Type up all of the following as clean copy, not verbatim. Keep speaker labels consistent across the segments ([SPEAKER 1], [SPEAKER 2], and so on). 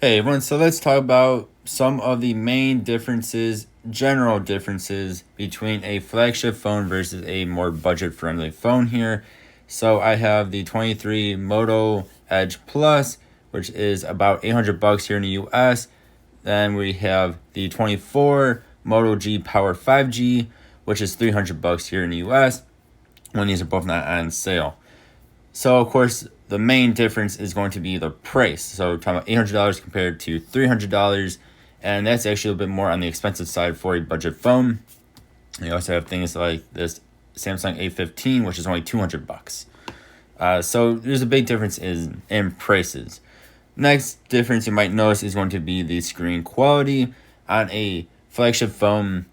[SPEAKER 1] Hey everyone, so let's talk about some of the main differences, general differences between a flagship phone versus a more budget friendly phone here. So I have the 23 Moto Edge Plus, which is about 800 bucks here in the US. Then we have the 24 Moto G Power 5G, which is 300 bucks here in the US when these are both not on sale. So of course, the main difference is going to be the price. So we're talking about $800 compared to $300, and that's actually a little bit more on the expensive side for a budget phone. You also have things like this Samsung A15, which is only 200 bucks. So there's a big difference in prices. Next difference you might notice is going to be the screen quality. On a flagship phone,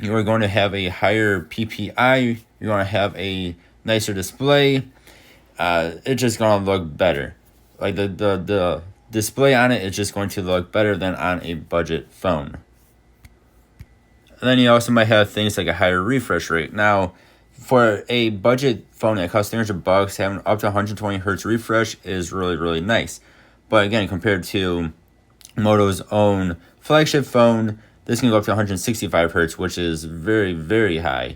[SPEAKER 1] you are going to have a higher PPI. You're going to have a nicer display. It's just gonna look better. Like the display on it is just going to look better than on a budget phone. And then you also might have things like a higher refresh rate. Now, for a budget phone that costs 300 bucks, having up to 120 hertz refresh is really nice. But again, compared to Moto's own flagship phone, this can go up to 165 hertz, which is very high.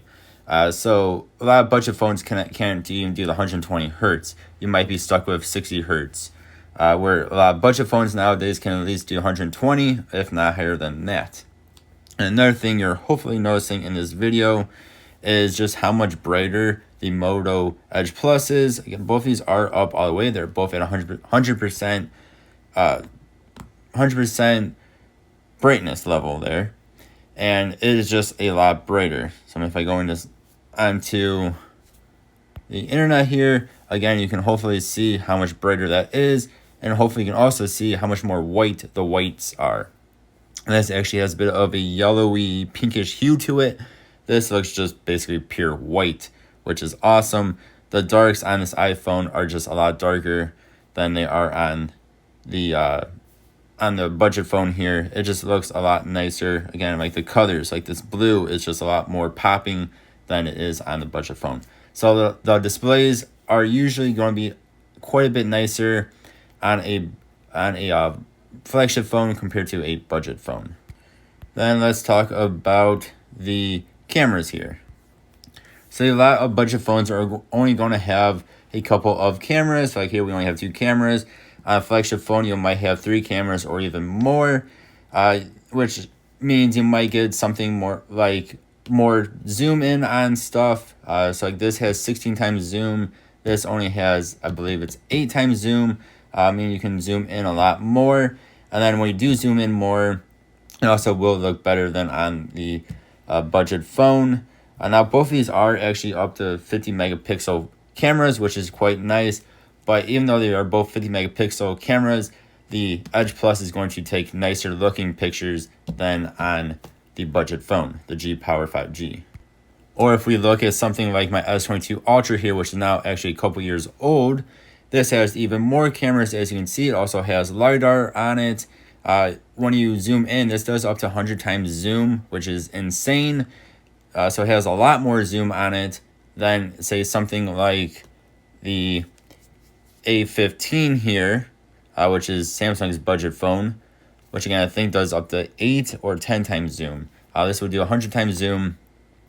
[SPEAKER 1] So a lot of budget phones can't even do the 120 hertz. You might be stuck with 60 hertz. Where a lot of budget phones nowadays can at least do 120, if not higher than that. And another thing you're hopefully noticing in this video is just how much brighter the Moto Edge Plus is. Again, both of these are up all the way. They're both at 100% 100% brightness level there, and it is just a lot brighter. So if I go onto the internet here, again, you can hopefully see how much brighter that is, and hopefully you can also see how much more white the whites are. And this actually has a bit of a yellowy pinkish hue to it. This looks just basically pure white, which is awesome. The darks on this iPhone are just a lot darker than they are on the budget phone here. It just looks a lot nicer. Again, like the colors, like this blue is just a lot more popping than it is on the budget phone. So the displays are usually going to be quite a bit nicer on a flagship phone compared to a budget phone. Then let's talk about the cameras here. So a lot of budget phones are only going to have a couple of cameras. Like here, we only have 2 cameras. On a flagship phone, you might have 3 cameras or even more, which means you might get something more zoom in on stuff. So like this has 16 times zoom. This only has, I believe it's 8 times zoom. I mean, you can zoom in a lot more. And then when you do zoom in more, it also will look better than on the budget phone. Now, both of these are actually up to 50 megapixel cameras, which is quite nice. But even though they are both 50 megapixel cameras, the Edge Plus is going to take nicer looking pictures than on the budget phone, the G Power 5G. Or if we look at something like my S22 Ultra here, which is now actually a couple years old, this has even more cameras. As you can see, it also has LiDAR on it. When you zoom in, this does up to 100 times zoom, which is insane. So it has a lot more zoom on it than, say, something like the A15 here, which is Samsung's budget phone, which again I think does up to 8 or 10 times zoom. This would do 100 times zoom.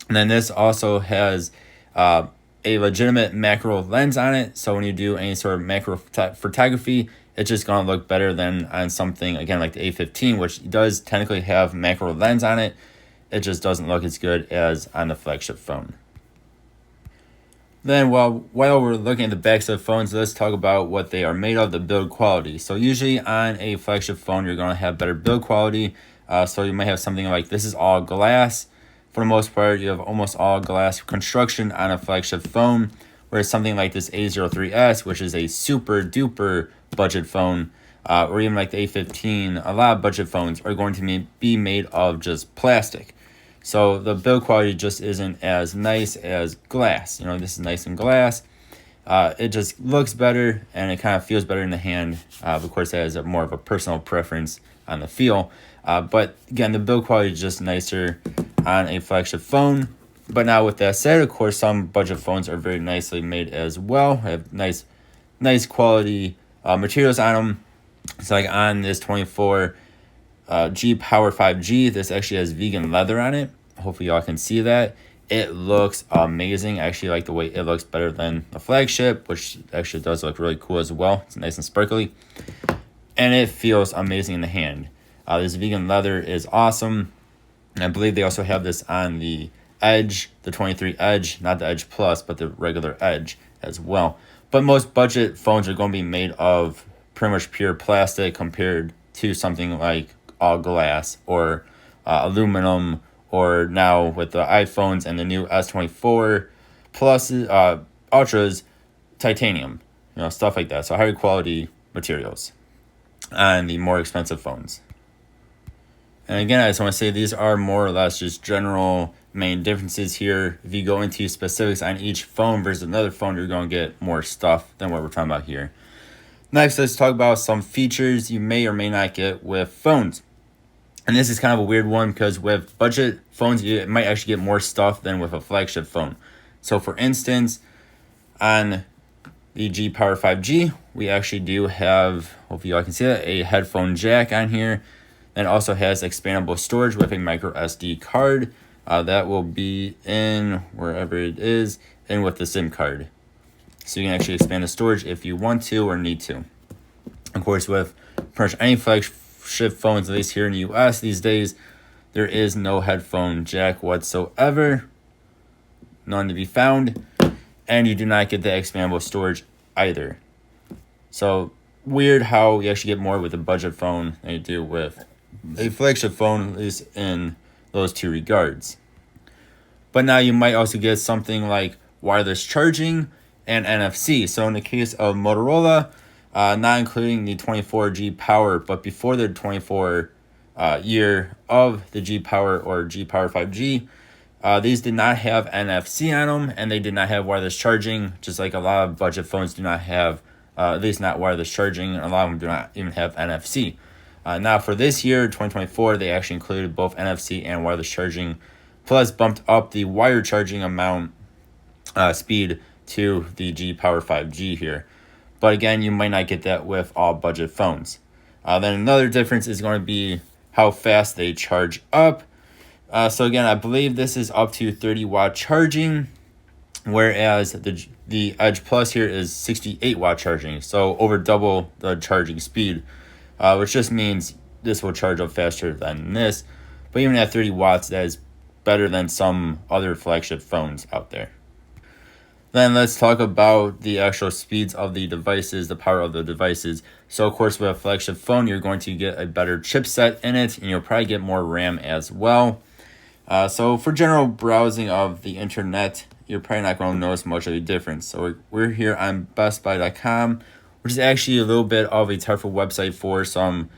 [SPEAKER 1] And then this also has a legitimate macro lens on it. So when you do any sort of macro photography, it's just going to look better than on something, again, like the A15, which does technically have macro lens on it. It just doesn't look as good as on the flagship phone. Then while we're looking at the backs of phones, let's talk about what they are made of, the build quality. So usually on a flagship phone, you're going to have better build quality. So you might have something like this is all glass. For the most part, you have almost all glass construction on a flagship phone, whereas something like this A03s, which is a super duper budget phone, or even like the A15, a lot of budget phones are going to be made of just plastic. So the build quality just isn't as nice as glass. You know, this is nice and glass. It just looks better and it kind of feels better in the hand. Of course, that has more of a personal preference on the feel. But again, the build quality is just nicer on a flagship phone. But now with that said, of course, some budget phones are very nicely made as well. Have nice quality materials on them. So like on this 24 G Power 5G, this actually has vegan leather on it. Hopefully y'all can see that. It looks amazing. I actually like the way it looks better than the Flagship, which actually does look really cool as well. It's nice and sparkly. And it feels amazing in the hand. This vegan leather is awesome. And I believe they also have this on the Edge, the 23 Edge, not the Edge Plus, but the regular Edge as well. But most budget phones are going to be made of pretty much pure plastic compared to something like all glass or aluminum, or now with the iPhones and the new S24 Plus, Ultras, titanium, stuff like that. So higher quality materials on the more expensive phones. And again, I just want to say these are more or less just general main differences here. If you go into specifics on each phone versus another phone, you're going to get more stuff than what we're talking about here. Next, let's talk about some features you may or may not get with phones. And this is kind of a weird one because with budget phones, you might actually get more stuff than with a flagship phone. So for instance, on the G Power 5G, we actually do have, hopefully y'all can see that, a headphone jack on here. And it also has expandable storage with a micro SD card. That will be in wherever it is, and with the SIM card. So you can actually expand the storage if you want to or need to. Of course, with pretty much any flagship phones, at least here in the US these days, there is no headphone jack whatsoever. None to be found. And you do not get the expandable storage either. So weird how you actually get more with a budget phone than you do with a flagship phone, at least in those two regards. But now you might also get something like wireless charging and NFC. So in the case of Motorola, not including the 24G Power, but before the 24 year of the G Power or G Power 5G, these did not have NFC on them, and they did not have wireless charging, just like a lot of budget phones do not have, at least not wireless charging, and a lot of them do not even have NFC. Now for this year, 2024, they actually included both NFC and wireless charging, plus bumped up the wire charging amount speed to the G Power 5G here. But again, you might not get that with all budget phones. Then another difference is going to be how fast they charge up. So again, I believe this is up to 30 watt charging, whereas the Edge Plus here is 68 watt charging, so over double the charging speed, which just means this will charge up faster than this. But even at 30 watts, that is better than some other flagship phones out there. Then let's talk about the actual speeds of the devices, the power of the devices. So of course, with a flagship phone, you're going to get a better chipset in it, and you'll probably get more RAM as well. So for general browsing of the internet, you're probably not going to notice much of a difference. So we're here on bestbuy.com, which is actually a little bit of a tougher website for some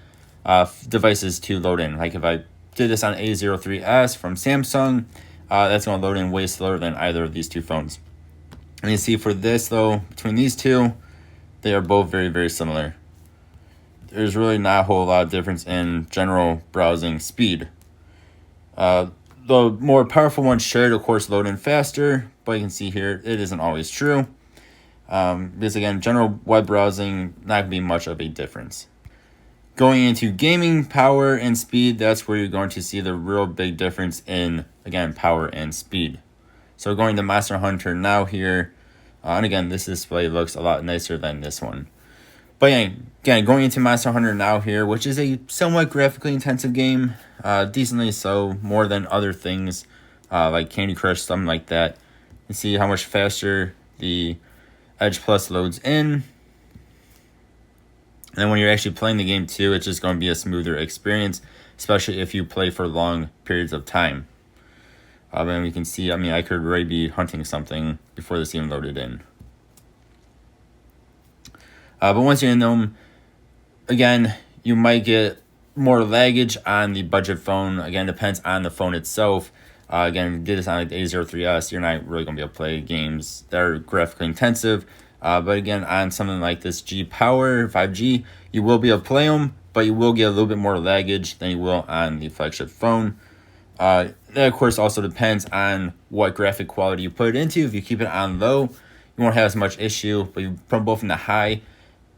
[SPEAKER 1] devices to load in. Like if I did this on A03s from Samsung, that's going to load in way slower than either of these two phones. And you see for this though, between these two, they are both very, very similar. There's really not a whole lot of difference in general browsing speed. The more powerful ones should, of course, load in faster, but you can see here it isn't always true. Because again, general web browsing, not going to be much of a difference. Going into gaming power and speed, that's where you're going to see the real big difference in, again, power and speed. So going to Monster Hunter now here, and again, this display looks a lot nicer than this one. But yeah, again, going into Monster Hunter now here, which is a somewhat graphically intensive game, decently so, more than other things like Candy Crush, something like that. You see how much faster the Edge Plus loads in. And then when you're actually playing the game too, it's just going to be a smoother experience, especially if you play for long periods of time. And we can see, I could already be hunting something before this even loaded in. But once you're in them, again, you might get more laggage on the budget phone. Again, depends on the phone itself. Again, if you did this on like the A03s, you're not really going to be able to play games that are graphically intensive. But again, on something like this G Power 5G, you will be able to play them, but you will get a little bit more laggage than you will on the flagship phone. That, of course, also depends on what graphic quality you put it into. If you keep it on low, you won't have as much issue, but you put both in the high,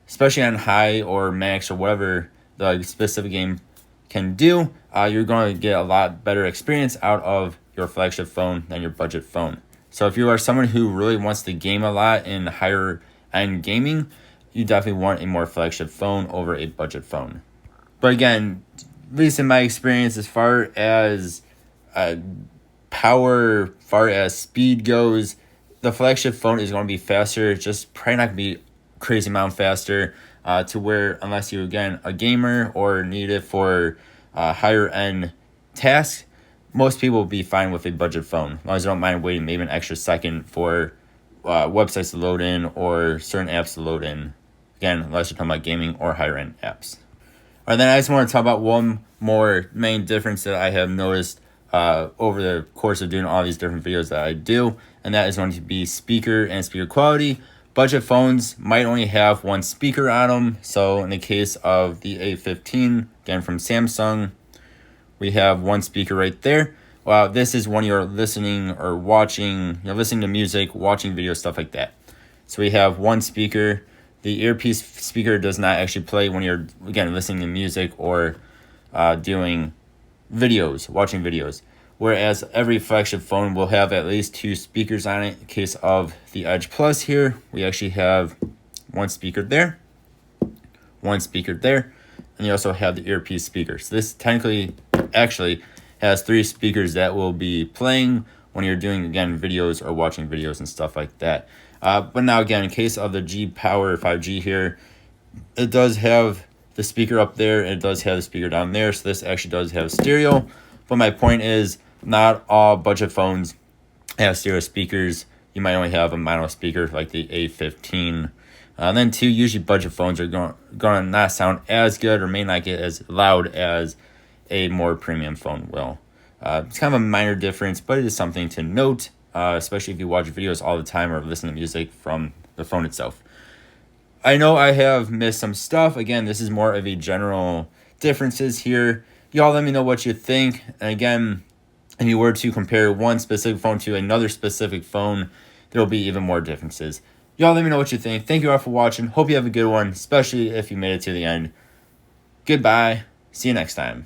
[SPEAKER 1] especially on high or max or whatever the specific game can do, you're going to get a lot better experience out of your flagship phone than your budget phone. So if you are someone who really wants to game a lot in higher end gaming, you definitely want a more flagship phone over a budget phone. But again, at least in my experience, as far as power, far as speed goes, the flagship phone is going to be faster. It's just probably not going to be crazy amount faster to where, unless you're, again, a gamer or need it for higher end tasks, most people will be fine with a budget phone, as long as they don't mind waiting maybe an extra second for websites to load in or certain apps to load in. Again, unless you're talking about gaming or higher end apps. All right, then I just want to talk about one more main difference that I have noticed over the course of doing all these different videos that I do, and that is going to be speaker and speaker quality. Budget phones might only have one speaker on them. So in the case of the A15, again from Samsung, we have one speaker right there. Well, this is when you're listening or watching, you're listening to music, watching videos, stuff like that. So we have one speaker. The earpiece speaker does not actually play when you're, again, listening to music or doing videos, watching videos. Whereas every flagship phone will have at least two speakers on it. In the case of the Edge Plus here, we actually have one speaker there, one speaker there, and you also have the earpiece speaker. So this technically actually has three speakers that will be playing when you're doing, again, videos or watching videos and stuff like that. But now, again, in case of the G Power 5G here, it does have the speaker up there, and it does have the speaker down there. So this actually does have stereo. But my point is, not all budget phones have stereo speakers. You might only have a mono speaker like the A15. And then two, usually budget phones are going to not sound as good or may not get as loud as a more premium phone will. It's kind of a minor difference, but it is something to note, especially if you watch videos all the time or listen to music from the phone itself. I know I have missed some stuff. Again, this is more of a general differences here. Y'all let me know what you think. And again, if you were to compare one specific phone to another specific phone, there will be even more differences. Y'all let me know what you think. Thank you all for watching. Hope you have a good one, especially if you made it to the end. Goodbye. See you next time.